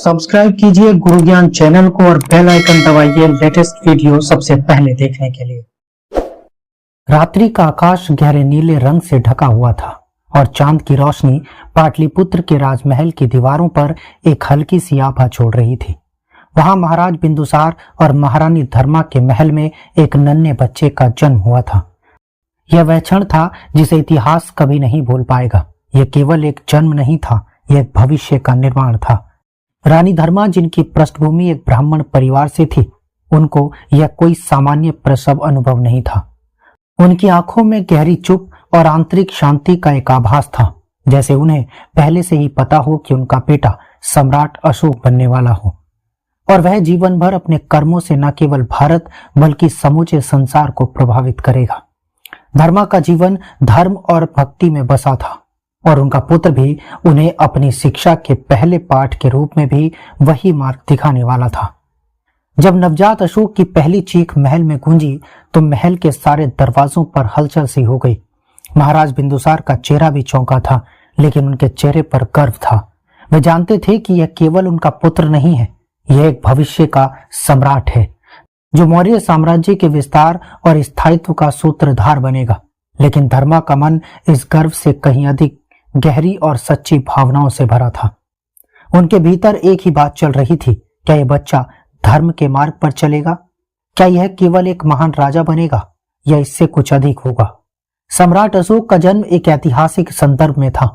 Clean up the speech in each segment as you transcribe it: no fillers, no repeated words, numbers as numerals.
Subscribe कीजिए गुरु ज्ञान channel को और बेल आइकन दबाइए लेटेस्ट वीडियो सबसे पहले देखने के लिए। रात्रि का आकाश गहरे नीले रंग से ढका हुआ था और चांद की रोशनी पाटलिपुत्र के राजमहल की दीवारों पर एक हल्की सी आभा छोड़ रही थी। वहां महाराज बिंदुसार और महारानी धर्मा के महल में एक नन्हे बच्चे का जन्म हुआ था। यह वह क्षण था जिसे इतिहास कभी नहीं भूल पाएगा। यह केवल एक जन्म नहीं था, यह एक भविष्य का निर्माण था। रानी धर्मा, जिनकी पृष्ठभूमि एक ब्राह्मण परिवार से थी, उनको यह कोई सामान्य प्रसव अनुभव नहीं था। उनकी आंखों में गहरी चुप और आंतरिक शांति का एक आभास था, जैसे उन्हें पहले से ही पता हो कि उनका बेटा सम्राट अशोक बनने वाला हो और वह जीवन भर अपने कर्मों से न केवल भारत बल्कि समूचे संसार को प्रभावित करेगा। धर्मा का जीवन धर्म और भक्ति में बसा था और उनका पुत्र भी उन्हें अपनी शिक्षा के पहले पाठ के रूप में भी वही मार्ग दिखाने वाला था। जब नवजात अशोक की पहली चीख महल में गूंजी तो महल के सारे दरवाजों पर हलचल सी हो गई। महाराज बिंदुसार का चेहरा भी चौंका था, लेकिन उनके चेहरे पर गर्व था। वे जानते थे कि यह केवल उनका पुत्र नहीं है, यह एक भविष्य का सम्राट है जो मौर्य साम्राज्य के विस्तार और स्थायित्व का सूत्रधार बनेगा। लेकिन धर्मा का मन इस गर्व से कहीं अधिक गहरी और सच्ची भावनाओं से भरा था। उनके भीतर एक ही बात चल रही थी, क्या यह बच्चा धर्म के मार्ग पर चलेगा? क्या यह केवल एक महान राजा बनेगा या इससे कुछ अधिक होगा? सम्राट अशोक का जन्म एक ऐतिहासिक संदर्भ में था।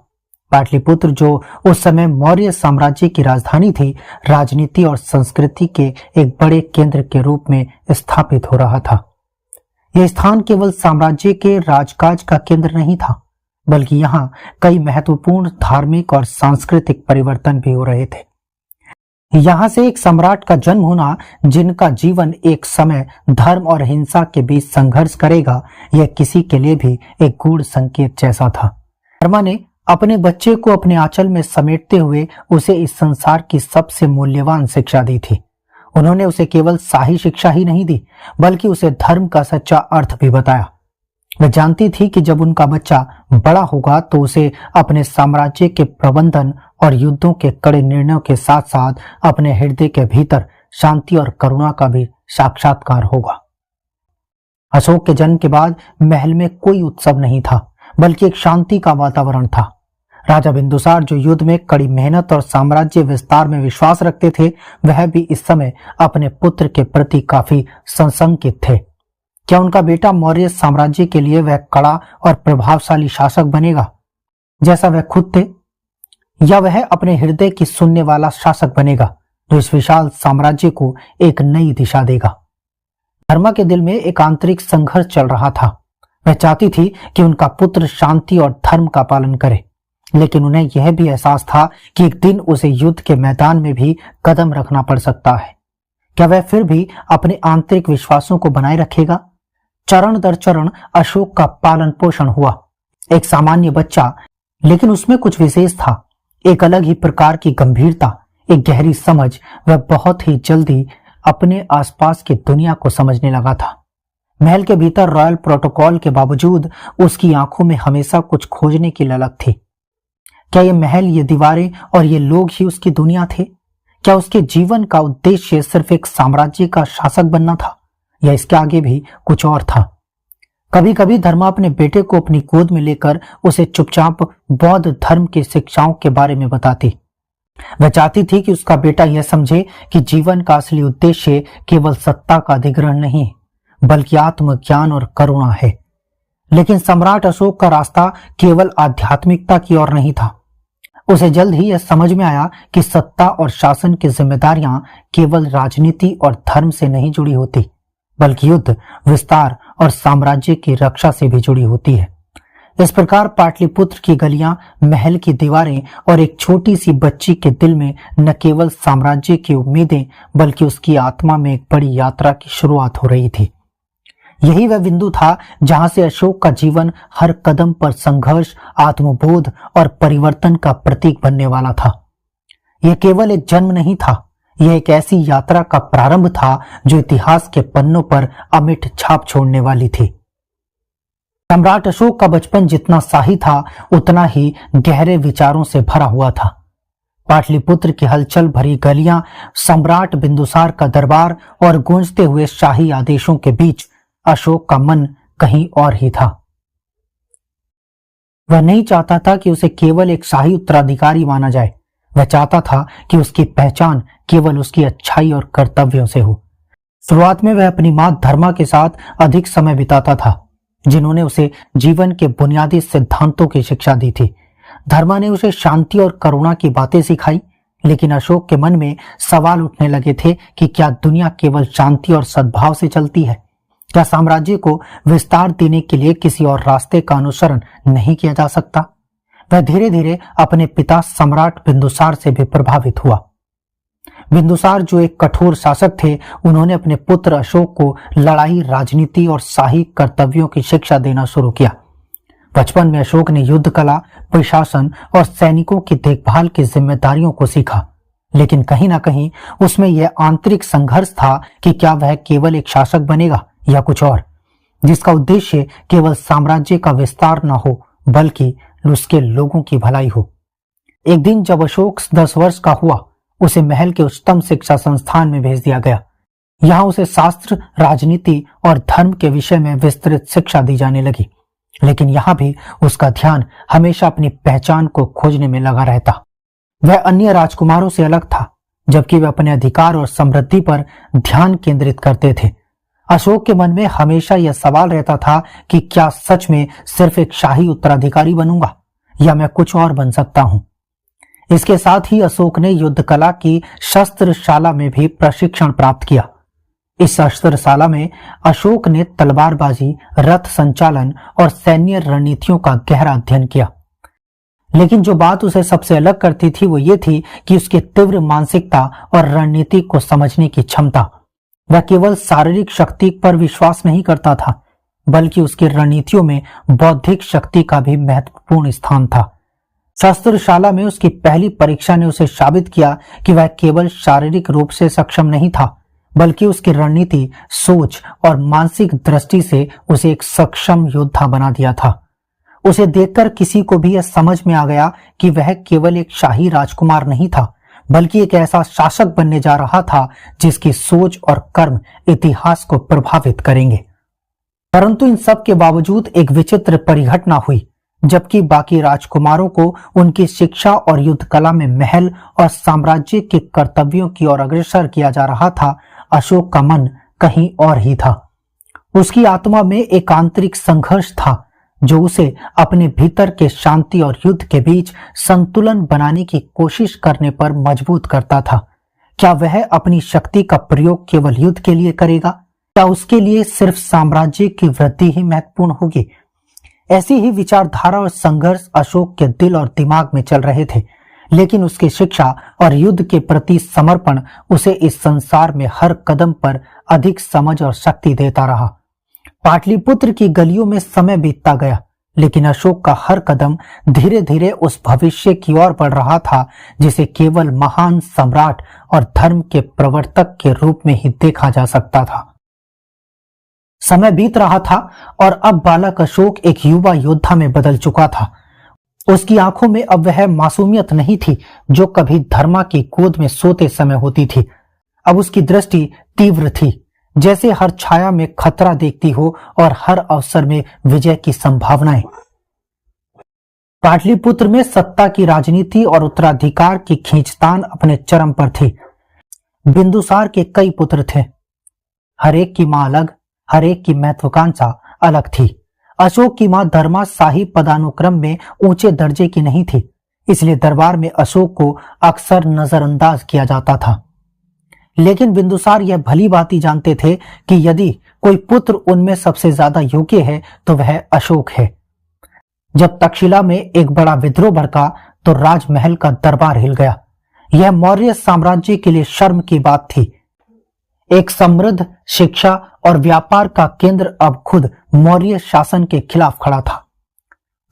पाटलिपुत्र, जो उस समय मौर्य साम्राज्य की राजधानी थी, राजनीति और संस्कृति के एक बड़े केंद्र के रूप में स्थापित हो रहा था। यह स्थान केवल साम्राज्य के राजकाज का केंद्र नहीं था, बल्कि यहाँ कई महत्वपूर्ण धार्मिक और सांस्कृतिक परिवर्तन भी हो रहे थे। यहाँ से एक सम्राट का जन्म होना, जिनका जीवन एक समय धर्म और हिंसा के बीच संघर्ष करेगा, यह किसी के लिए भी एक गूढ़ संकेत जैसा था। धर्मा ने अपने बच्चे को अपने आंचल में समेटते हुए उसे इस संसार की सबसे मूल्यवान शिक्षा दी थी। उन्होंने उसे केवल शाही शिक्षा ही नहीं दी, बल्कि उसे धर्म का सच्चा अर्थ भी बताया। वह जानती थी कि जब उनका बच्चा बड़ा होगा तो उसे अपने साम्राज्य के प्रबंधन और युद्धों के कड़े निर्णयों के साथ साथ अपने हृदय के भीतर शांति और करुणा का भी साक्षात्कार होगा। अशोक के जन्म के बाद महल में कोई उत्सव नहीं था, बल्कि एक शांति का वातावरण था। राजा बिंदुसार, जो युद्ध में कड़ी मेहनत और साम्राज्य विस्तार में विश्वास रखते थे, वह भी इस समय अपने पुत्र के प्रति काफी संशंकित थे। क्या उनका बेटा मौर्य साम्राज्य के लिए वह कड़ा और प्रभावशाली शासक बनेगा जैसा वह खुद थे, या वह अपने हृदय की सुनने वाला शासक बनेगा जो इस विशाल साम्राज्य को एक नई दिशा देगा? धर्मा के दिल में एक आंतरिक संघर्ष चल रहा था। वह चाहती थी कि उनका पुत्र शांति और धर्म का पालन करे, लेकिन उन्हें यह भी एहसास था कि एक दिन उसे युद्ध के मैदान में भी कदम रखना पड़ सकता है। क्या वह फिर भी अपने आंतरिक विश्वासों को बनाए रखेगा? चरण दर चरण अशोक का पालन पोषण हुआ। एक सामान्य बच्चा, लेकिन उसमें कुछ विशेष था, एक अलग ही प्रकार की गंभीरता, एक गहरी समझ। वह बहुत ही जल्दी अपने आसपास की दुनिया को समझने लगा था। महल के भीतर रॉयल प्रोटोकॉल के बावजूद उसकी आंखों में हमेशा कुछ खोजने की ललक थी। क्या ये महल, ये दीवारें और ये लोग ही उसकी दुनिया थे? क्या उसके जीवन का उद्देश्य सिर्फ एक साम्राज्य का शासक बनना था, या इसके आगे भी कुछ और था? कभी कभी धर्मा अपने बेटे को अपनी गोद में लेकर उसे चुपचाप बौद्ध धर्म की शिक्षाओं के बारे में बताती। वह चाहती थी कि उसका बेटा यह समझे कि जीवन का असली उद्देश्य केवल सत्ता का अधिग्रहण नहीं, बल्कि आत्मज्ञान और करुणा है। लेकिन सम्राट अशोक का रास्ता केवल आध्यात्मिकता की ओर नहीं था। उसे जल्द ही यह समझ में आया कि सत्ता और शासन की जिम्मेदारियां केवल राजनीति और धर्म से नहीं जुड़ी होती, बल्कि युद्ध, विस्तार और साम्राज्य की रक्षा से भी जुड़ी होती है। इस प्रकार पाटलिपुत्र की गलियां, महल की दीवारें और एक छोटी सी बच्ची के दिल में न केवल साम्राज्य की उम्मीदें, बल्कि उसकी आत्मा में एक बड़ी यात्रा की शुरुआत हो रही थी। यही वह बिंदु था जहां से अशोक का जीवन हर कदम पर संघर्ष, आत्मबोध और परिवर्तन का प्रतीक बनने वाला था। यह केवल एक जन्म नहीं था, यह एक ऐसी यात्रा का प्रारंभ था जो इतिहास के पन्नों पर अमिट छाप छोड़ने वाली थी। सम्राट अशोक का बचपन जितना शाही था, उतना ही गहरे विचारों से भरा हुआ था। पाटलिपुत्र की हलचल भरी गलियां, सम्राट बिंदुसार का दरबार और गूंजते हुए शाही आदेशों के बीच अशोक का मन कहीं और ही था। वह नहीं चाहता था कि उसे केवल एक शाही उत्तराधिकारी माना जाए। वह चाहता था कि उसकी पहचान केवल उसकी अच्छाई और कर्तव्यों से हो। शुरुआत में वह अपनी मां धर्मा के साथ अधिक समय बिताता था, जिन्होंने उसे जीवन के बुनियादी सिद्धांतों की शिक्षा दी थी। धर्मा ने उसे शांति और करुणा की बातें सिखाई, लेकिन अशोक के मन में सवाल उठने लगे थे कि क्या दुनिया केवल शांति और सद्भाव से चलती है? क्या साम्राज्य को विस्तार देने के लिए किसी और रास्ते का अनुसरण नहीं किया जा सकता? वह धीरे धीरे अपने पिता सम्राट बिंदुसार से भी प्रभावित हुआ। बिंदुसार जो एक कठोर शासक थे, उन्होंने अपने पुत्र अशोक को लड़ाई, राजनीति और शाही कर्तव्यों की शिक्षा देना शुरू किया। बचपन में अशोक ने युद्ध कला, प्रशासन और सैनिकों की देखभाल की जिम्मेदारियों को सीखा, लेकिन कहीं ना कहीं उसमें यह आंतरिक संघर्ष था कि क्या वह केवल एक शासक बनेगा या कुछ और, जिसका उद्देश्य केवल साम्राज्य का विस्तार न हो बल्कि उसके लोगों की भलाई हो। एक दिन जब अशोक 10 वर्ष का हुआ, उसे महल के उच्चतम शिक्षा संस्थान में भेज दिया गया। यहाँ उसे शास्त्र, राजनीति और धर्म के विषय में विस्तृत शिक्षा दी जाने लगी, लेकिन यहाँ भी उसका ध्यान हमेशा अपनी पहचान को खोजने में लगा रहता। वह अन्य राजकुमारों से अलग था, जबकि वे अपने अधिकार और समृद्धि पर ध्यान केंद्रित करते थे। अशोक के मन में हमेशा यह सवाल रहता था कि क्या सच में सिर्फ एक शाही उत्तराधिकारी बनूंगा या मैं कुछ और बन सकता हूं। इसके साथ ही अशोक ने युद्ध कला की शस्त्रशाला में भी प्रशिक्षण प्राप्त किया। इस शस्त्रशाला में अशोक ने तलवारबाजी, रथ संचालन और सैन्य रणनीतियों का गहरा अध्ययन किया। लेकिन जो बात उसे सबसे अलग करती थी वो ये थी कि उसकी तीव्र मानसिकता और रणनीति को समझने की क्षमता। वह केवल शारीरिक शक्ति पर विश्वास नहीं करता था, बल्कि उसकी रणनीतियों में बौद्धिक शक्ति का भी महत्वपूर्ण स्थान था। शस्त्रशाला में उसकी पहली परीक्षा ने उसे साबित किया कि वह केवल शारीरिक रूप से सक्षम नहीं था, बल्कि उसकी रणनीति, सोच और मानसिक दृष्टि से उसे एक सक्षम योद्धा बना दिया था। उसे देखकर किसी को भी यह समझ में आ गया कि वह केवल एक शाही राजकुमार नहीं था, बल्कि एक ऐसा शासक बनने जा रहा था जिसकी सोच और कर्म इतिहास को प्रभावित करेंगे। परंतु इन सब के बावजूद एक विचित्र परिघटना हुई। जबकि बाकी राजकुमारों को उनकी शिक्षा और युद्ध कला में महल और साम्राज्य के कर्तव्यों की ओर अग्रसर किया जा रहा था, अशोक का मन कहीं और ही था। उसकी आत्मा में एक आंतरिक संघर्ष था जो उसे अपने भीतर के शांति और युद्ध के बीच संतुलन बनाने की कोशिश करने पर मजबूत करता था। क्या वह अपनी शक्ति का प्रयोग केवल युद्ध के लिए करेगा? क्या उसके लिए सिर्फ साम्राज्य की वृद्धि ही महत्वपूर्ण होगी? ऐसी ही विचारधारा और संघर्ष अशोक के दिल और दिमाग में चल रहे थे, लेकिन उसकी शिक्षा और युद्ध के प्रति समर्पण उसे इस संसार में हर कदम पर अधिक समझ और शक्ति देता रहा। पाटलिपुत्र की गलियों में समय बीतता गया, लेकिन अशोक का हर कदम धीरे धीरे उस भविष्य की ओर बढ़ रहा था जिसे केवल महान सम्राट और धर्म के प्रवर्तक के रूप में ही देखा जा सकता था। समय बीत रहा था और अब बालक अशोक एक युवा योद्धा में बदल चुका था। उसकी आंखों में अब वह मासूमियत नहीं थी जो कभी धर्मा की गोद में सोते समय होती थी। अब उसकी दृष्टि तीव्र थी, जैसे हर छाया में खतरा देखती हो और हर अवसर में विजय की संभावनाएं। पाटलिपुत्र में सत्ता की राजनीति और उत्तराधिकार की खींचतान अपने चरम पर थी। बिंदुसार के कई पुत्र थे, हर एक की मां अलग, हर एक की महत्वाकांक्षा अलग थी। अशोक की मां धर्मा शाही पदानुक्रम में ऊंचे दर्जे की नहीं थी, इसलिए दरबार में अशोक को अक्सर नजरअंदाज किया जाता था। लेकिन बिंदुसार यह भली भांति जानते थे कि यदि कोई पुत्र उनमें सबसे ज्यादा योग्य है तो वह अशोक है। जब तक्षशिला में एक बड़ा विद्रोह भड़का तो राजमहल का दरबार हिल गया। यह मौर्य साम्राज्य के लिए शर्म की बात थी। एक समृद्ध शिक्षा और व्यापार का केंद्र अब खुद मौर्य शासन के खिलाफ खड़ा था।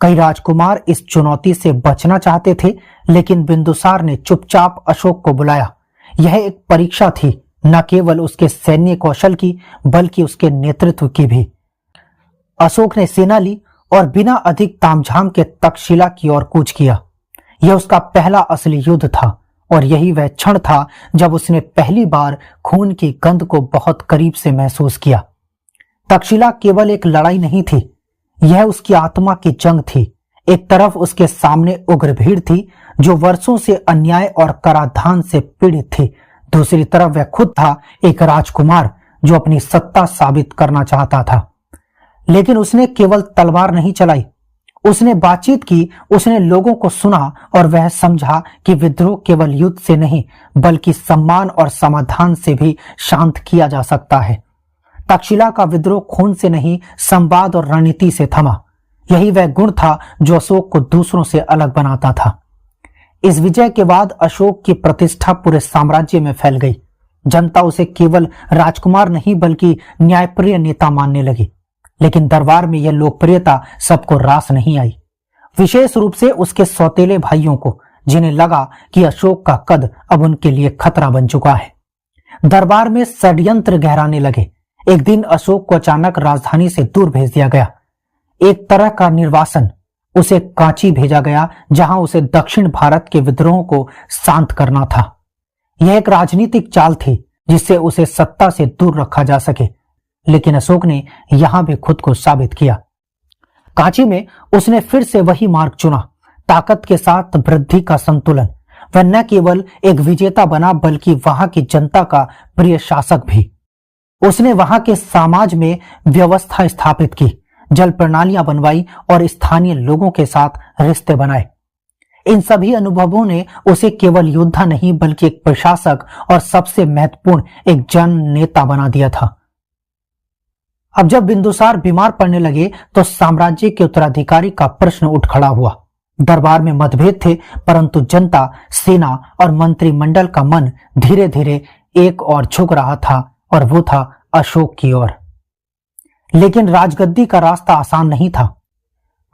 कई राजकुमार इस चुनौती से बचना चाहते थे, लेकिन बिंदुसार ने चुपचाप अशोक को बुलाया। यह एक परीक्षा थी, न केवल उसके सैन्य कौशल की बल्कि उसके नेतृत्व की भी। अशोक ने सेना ली और बिना अधिक तामझाम के तक्षशिला की ओर कूच किया। यह उसका पहला असली युद्ध था और यही वह क्षण था जब उसने पहली बार खून की गंध को बहुत करीब से महसूस किया। तक्षशिला केवल एक लड़ाई नहीं थी, यह उसकी आत्मा की जंग थी। एक तरफ उसके सामने उग्र भीड़ थी जो वर्षों से अन्याय और कराधान से पीड़ित थी, दूसरी तरफ वह खुद था, एक राजकुमार जो अपनी सत्ता साबित करना चाहता था। लेकिन उसने केवल तलवार नहीं चलाई, उसने बातचीत की, उसने लोगों को सुना और वह समझा कि विद्रोह केवल युद्ध से नहीं बल्कि सम्मान और समाधान से भी शांत किया जा सकता है। तक्षशिला का विद्रोह खून से नहीं, संवाद और रणनीति से थमा। यही वह गुण था जो अशोक को दूसरों से अलग बनाता था। इस विजय के बाद अशोक की प्रतिष्ठा पूरे साम्राज्य में फैल गई। जनता उसे केवल राजकुमार नहीं बल्कि न्यायप्रिय नेता मानने लगी। लेकिन दरबार में यह लोकप्रियता सबको रास नहीं आई, विशेष रूप से उसके सौतेले भाइयों को, जिन्हें लगा कि अशोक का कद अब उनके लिए खतरा बन चुका है। दरबार में षड्यंत्र गहराने लगे। एक दिन अशोक को अचानक राजधानी से दूर भेज दिया गया, एक तरह का निर्वासन। उसे कांची भेजा गया जहां उसे दक्षिण भारत के विद्रोहों को शांत करना था। यह एक राजनीतिक चाल थी जिससे उसे सत्ता से दूर रखा जा सके, लेकिन अशोक ने यहां भी खुद को साबित किया। कांची में उसने फिर से वही मार्ग चुना, ताकत के साथ वृद्धि का संतुलन। वह न केवल एक विजेता बना बल्कि वहां की जनता का प्रिय शासक भी। उसने वहां के समाज में व्यवस्था स्थापित की, जल प्रणालियां बनवाई और स्थानीय लोगों के साथ रिश्ते बनाए। इन सभी अनुभवों ने उसे केवल योद्धा नहीं बल्कि एक प्रशासक और सबसे महत्वपूर्ण एक जन नेता बना दिया था। अब जब बिंदुसार बीमार पड़ने लगे तो साम्राज्य के उत्तराधिकारी का प्रश्न उठ खड़ा हुआ। दरबार में मतभेद थे, परंतु जनता, सेना और मंत्रिमंडल का मन धीरे धीरे एक और झुक रहा था, और वो था अशोक की ओर। लेकिन राजगद्दी का रास्ता आसान नहीं था।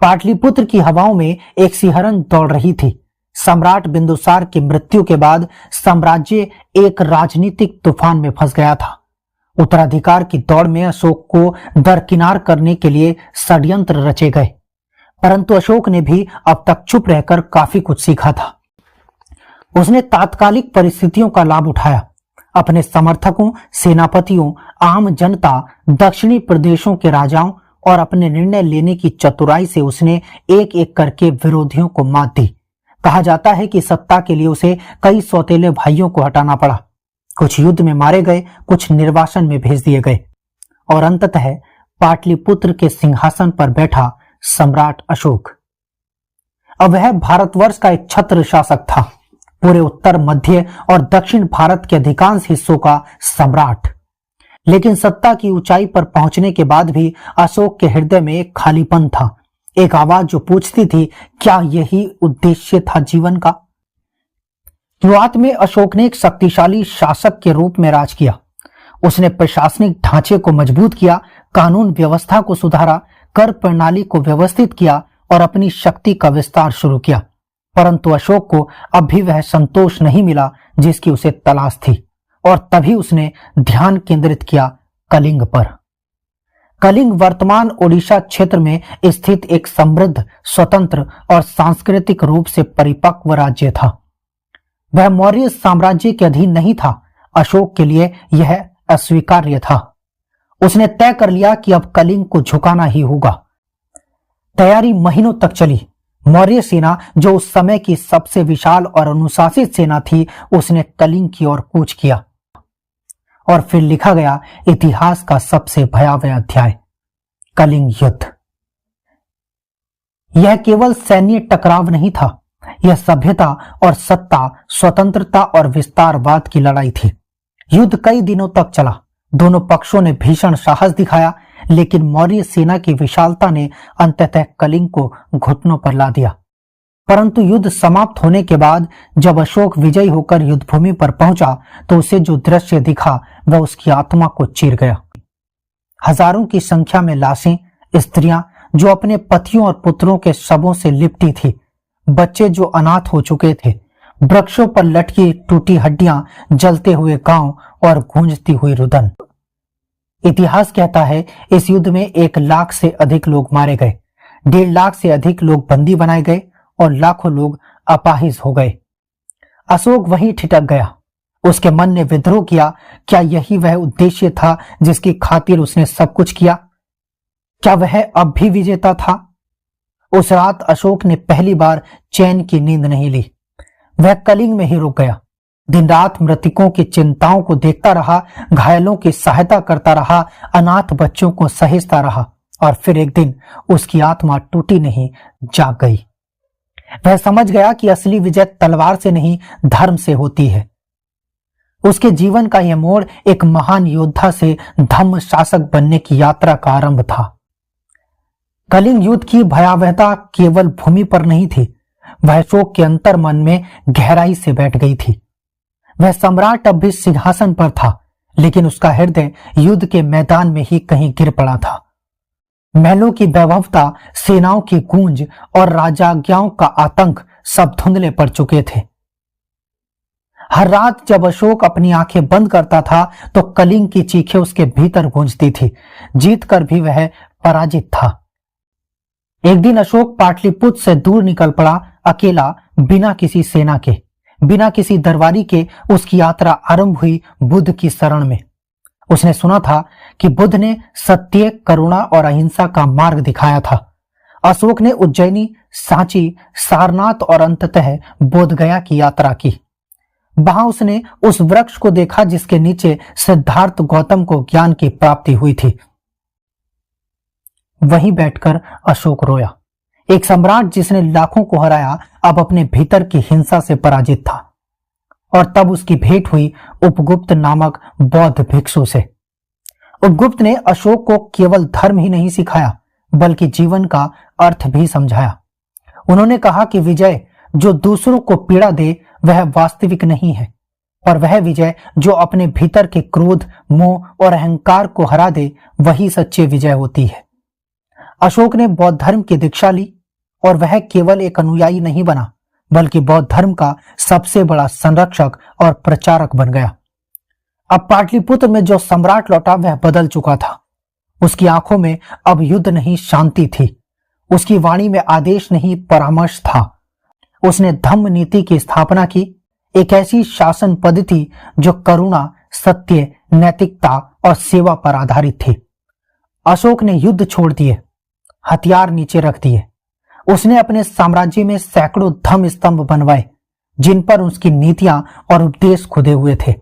पाटलिपुत्र की हवाओं में एक सिहरन दौड़ रही थी। सम्राट बिंदुसार की मृत्यु के बाद साम्राज्य एक राजनीतिक तूफान में फंस गया था। उत्तराधिकार की दौड़ में अशोक को दरकिनार करने के लिए षड्यंत्र रचे गए, परंतु अशोक ने भी अब तक चुप रहकर काफी कुछ सीखा था। उसने तात्कालिक परिस्थितियों का लाभ उठाया। अपने समर्थकों, सेनापतियों, आम जनता, दक्षिणी प्रदेशों के राजाओं और अपने निर्णय लेने की चतुराई से उसने एक एक करके विरोधियों को मात दी। कहा जाता है कि सत्ता के लिए उसे कई सौतेले भाइयों को हटाना पड़ा। कुछ युद्ध में मारे गए, कुछ निर्वासन में भेज दिए गए, और अंततः पाटलिपुत्र के सिंहासन पर बैठा सम्राट अशोक। अब वह भारतवर्ष का एक छत्र शासक था, पूरे उत्तर, मध्य और दक्षिण भारत के अधिकांश हिस्सों का सम्राट। लेकिन सत्ता की ऊंचाई पर पहुंचने के बाद भी अशोक के हृदय में एक खालीपन था, एक आवाज जो पूछती थी, क्या यही उद्देश्य था जीवन का? शुरुआत में अशोक ने एक शक्तिशाली शासक के रूप में राज किया। उसने प्रशासनिक ढांचे को मजबूत किया, कानून व्यवस्था को सुधारा, कर प्रणाली को व्यवस्थित किया और अपनी शक्ति का विस्तार शुरू किया। परंतु अशोक को अब भी वह संतोष नहीं मिला जिसकी उसे तलाश थी, और तभी उसने ध्यान केंद्रित किया कलिंग पर। कलिंग वर्तमान ओडिशा क्षेत्र में स्थित एक समृद्ध, स्वतंत्र और सांस्कृतिक रूप से परिपक्व राज्य था। वह मौर्य साम्राज्य के अधीन नहीं था। अशोक के लिए यह अस्वीकार्य था। उसने तय कर लिया कि अब कलिंग को झुकाना ही होगा। तैयारी महीनों तक चली। मौर्य सेना, जो उस समय की सबसे विशाल और अनुशासित सेना थी, उसने कलिंग की ओर कूच किया, और फिर लिखा गया इतिहास का सबसे भयावह अध्याय, कलिंग युद्ध। यह केवल सैन्य टकराव नहीं था, यह सभ्यता और सत्ता, स्वतंत्रता और विस्तारवाद की लड़ाई थी। युद्ध कई दिनों तक चला। दोनों पक्षों ने भीषण साहस दिखाया, लेकिन मौर्य सेना की विशालता ने अंततः कलिंग को घुटनों पर ला दिया। परंतु युद्ध समाप्त होने के बाद जब अशोक विजयी होकर युद्धभूमि पर पहुंचा तो उसे जो दृश्य दिखा वह उसकी आत्मा को चीर गया। हजारों की संख्या में लाशें, स्त्रियां जो अपने पतियों और पुत्रों के शवों से लिपटी थी, बच्चे जो अनाथ हो चुके थे, वृक्षों पर लटकी टूटी हड्डियां, जलते हुए गांव और गूंजती हुई रुदन। इतिहास कहता है इस युद्ध में 1 लाख से अधिक लोग मारे गए, 1.5 लाख से अधिक लोग बंदी बनाए गए और लाखों लोग अपाहिज हो गए। अशोक वहीं ठिठक गया। उसके मन ने विद्रोह किया। क्या यही वह उद्देश्य था जिसकी खातिर उसने सब कुछ किया? क्या वह अब भी विजेता था? उस रात अशोक ने पहली बार चैन की नींद नहीं ली। वह कलिंग में ही रुक गया। दिन रात मृतकों की चिंताओं को देखता रहा, घायलों की सहायता करता रहा, अनाथ बच्चों को सहेजता रहा, और फिर एक दिन उसकी आत्मा टूटी नहीं, जाग गई। वह समझ गया कि असली विजय तलवार से नहीं, धर्म से होती है। उसके जीवन का यह मोड़ एक महान योद्धा से धम्म शासक बनने की यात्रा का आरंभ था। कलिंग युद्ध की भयावहता केवल भूमि पर नहीं थी, वह अशोक के अंतर मन में गहराई से बैठ गई थी। वह सम्राट अब भी सिंहासन पर था, लेकिन उसका हृदय युद्ध के मैदान में ही कहीं गिर पड़ा था। महलों की वैभवता, सेनाओं की गूंज और राजाज्ञाओं का आतंक सब धुंधले पड़ चुके थे। हर रात जब अशोक अपनी आंखें बंद करता था तो कलिंग की चीखें उसके भीतर गूंजती थी। जीत कर भी वह पराजित था। एक दिन अशोक पाटलिपुत्र से दूर निकल पड़ा, अकेला, बिना किसी सेना के, बिना किसी दरबारी के। उसकी यात्रा आरंभ हुई बुद्ध की शरण में। उसने सुना था कि बुद्ध ने सत्य, करुणा और अहिंसा का मार्ग दिखाया था। अशोक ने उज्जैनी, सांची, सारनाथ और अंततः बोधगया की यात्रा की। वहां उसने उस वृक्ष को देखा जिसके नीचे सिद्धार्थ गौतम को ज्ञान की प्राप्ति हुई थी। वहीं बैठकर अशोक रोया। एक सम्राट जिसने लाखों को हराया अब अपने भीतर की हिंसा से पराजित था। और तब उसकी भेंट हुई उपगुप्त नामक बौद्ध भिक्षु से। उपगुप्त ने अशोक को केवल धर्म ही नहीं सिखाया, बल्कि जीवन का अर्थ भी समझाया। उन्होंने कहा कि विजय जो दूसरों को पीड़ा दे वह वास्तविक नहीं है, और वह विजय जो अपने भीतर के क्रोध, मोह और अहंकार को हरा दे वही सच्ची विजय होती है। अशोक ने बौद्ध धर्म की दीक्षा ली, और वह केवल एक अनुयायी नहीं बना, बल्कि बौद्ध धर्म का सबसे बड़ा संरक्षक और प्रचारक बन गया। अब पाटलिपुत्र में जो सम्राट लौटा वह बदल चुका था। उसकी आंखों में अब युद्ध नहीं, शांति थी। उसकी वाणी में आदेश नहीं, परामर्श था। उसने धम्म नीति की स्थापना की, एक ऐसी शासन पद्धति जो करुणा, सत्य, नैतिकता और सेवा पर आधारित थी। अशोक ने युद्ध छोड़ दिए, हथियार नीचे रख दिए। उसने अपने साम्राज्य में सैकड़ों धम्म स्तंभ बनवाए, जिन पर उसकी नीतियां और उपदेश खुदे हुए थे।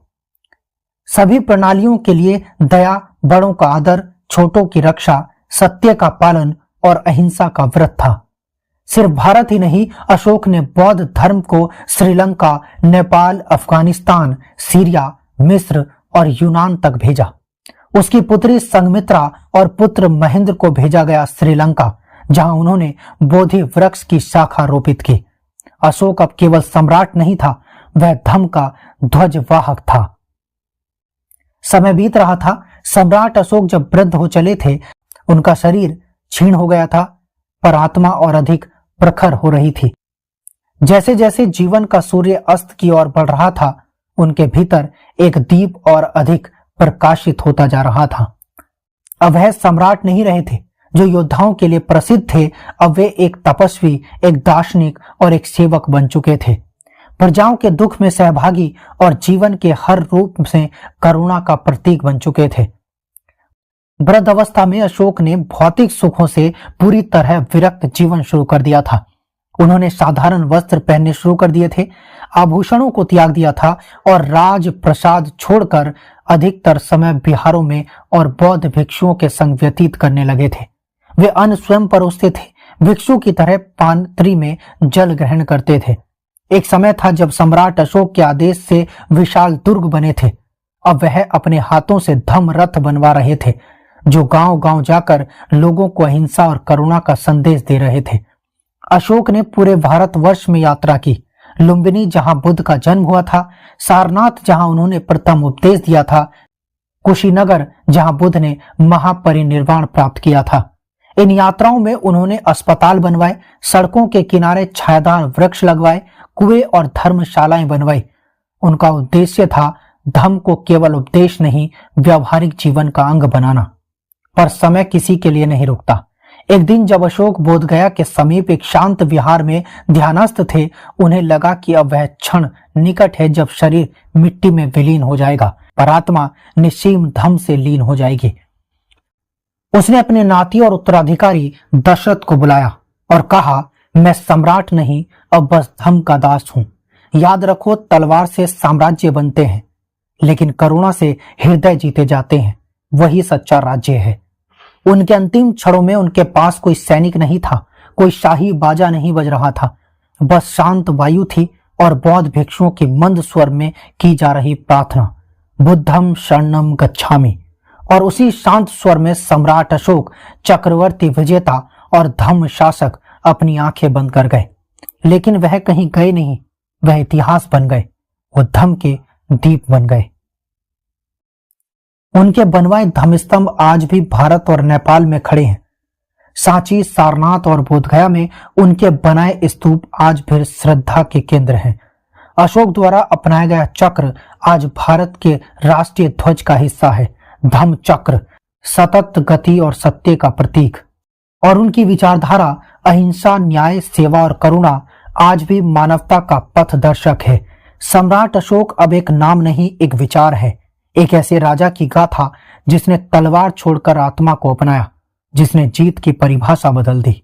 सभी प्रणालियों के लिए दया, बड़ों का आदर, छोटों की रक्षा, सत्य का पालन और अहिंसा का व्रत था। सिर्फ भारत ही नहीं, अशोक ने बौद्ध धर्म को श्रीलंका, नेपाल, अफगानिस्तान, सीरिया, मिस्र और यूनान तक भेजा। उसकी पुत्री संघमित्रा और पुत्र महेंद्र को भेजा गया श्रीलंका, जहां उन्होंने बोधि वृक्ष की शाखा रोपित की। अशोक अब केवल सम्राट नहीं था, वह धम्म का ध्वजवाहक था। समय बीत रहा था। सम्राट अशोक जब वृद्ध हो चले थे, उनका शरीर क्षीण हो गया था, पर आत्मा और अधिक प्रखर हो रही थी। जैसे जैसे जीवन का सूर्य अस्त की ओर बढ़ रहा था, उनके भीतर एक दीप और अधिक प्रकाशित होता जा रहा था। अब वह सम्राट नहीं रहे थे जो योद्धाओं के लिए प्रसिद्ध थे। अब वे एक तपस्वी, एक दार्शनिक और एक सेवक बन चुके थे। प्रजाओं के दुख में सहभागी और जीवन के हर रूप से करुणा का प्रतीक बन चुके थे। वृद्ध अवस्था में अशोक ने भौतिक सुखों से पूरी तरह विरक्त जीवन शुरू कर दिया था। उन्होंने साधारण वस्त्र पहनने शुरू कर दिए थे, आभूषणों को त्याग दिया था और राज प्रसाद छोड़कर अधिकतर समय बिहारों में और बौद्ध भिक्षुओं के संग व्यतीत करने लगे थे। वे अन्न स्वयं परोसते थे, भिक्षु की तरह पानत्री में जल ग्रहण करते थे। एक समय था जब सम्राट अशोक के आदेश से विशाल दुर्ग बने थे। अब वह अपने हाथों से धम्म रथ बनवा रहे थे, जो गांव-गांव जाकर लोगों को अहिंसा और करुणा का संदेश दे रहे थे। अशोक ने पूरे भारतवर्ष में यात्रा की। लुम्बिनी जहां बुद्ध का जन्म हुआ था, सारनाथ जहां उन्होंने प्रथम उपदेश दिया था, कुशीनगर जहां बुद्ध ने महापरिनिर्वाण प्राप्त किया था। इन यात्राओं में उन्होंने अस्पताल बनवाए, सड़कों के किनारे छायादार वृक्ष लगवाए, कुएं और धर्मशालाएं बनवाई। उनका उद्देश्य था धम्म को केवल उपदेश नहीं, व्यावहारिक जीवन का अंग बनाना। पर समय किसी के लिए नहीं रुकता। एक दिन जब अशोक बोधगया के समीप एक शांत विहार में ध्यानस्थ थे, उन्हें लगा कि अब वह क्षण निकट है जब शरीर मिट्टी में विलीन हो जाएगा पर आत्मा निश्चिम धम से लीन हो जाएगी। उसने अपने नाती और उत्तराधिकारी दशरथ को बुलाया और कहा, मैं सम्राट नहीं, अब बस धम का दास हूं। याद रखो, तलवार से साम्राज्य बनते हैं लेकिन करुणा से हृदय जीते जाते हैं, वही सच्चा राज्य है। उनके अंतिम क्षणों में उनके पास कोई सैनिक नहीं था, कोई शाही बाजा नहीं बज रहा था, बस शांत वायु थी और बौद्ध भिक्षुओं की मंद स्वर में की जा रही प्रार्थना, बुद्धम शरणम गच्छामि। और उसी शांत स्वर में सम्राट अशोक, चक्रवर्ती विजेता और धम्म शासक अपनी आंखें बंद कर गए। लेकिन वह कहीं गए नहीं, वह इतिहास बन गए, वो धम्म के दीप बन गए। उनके बनवाए धम्मस्तंभ आज भी भारत और नेपाल में खड़े हैं। सांची, सारनाथ और बोधगया में उनके बनाए स्तूप आज भी श्रद्धा के केंद्र हैं। अशोक द्वारा अपनाया गया चक्र आज भारत के राष्ट्रीय ध्वज का हिस्सा है। धम्म चक्र सतत गति और सत्य का प्रतीक, और उनकी विचारधारा अहिंसा, न्याय, सेवा और करुणा आज भी मानवता का पथ दर्शक है। सम्राट अशोक अब एक नाम नहीं, एक विचार है, एक ऐसे राजा की गाथा जिसने तलवार छोड़कर आत्मा को अपनाया, जिसने जीत की परिभाषा बदल दी।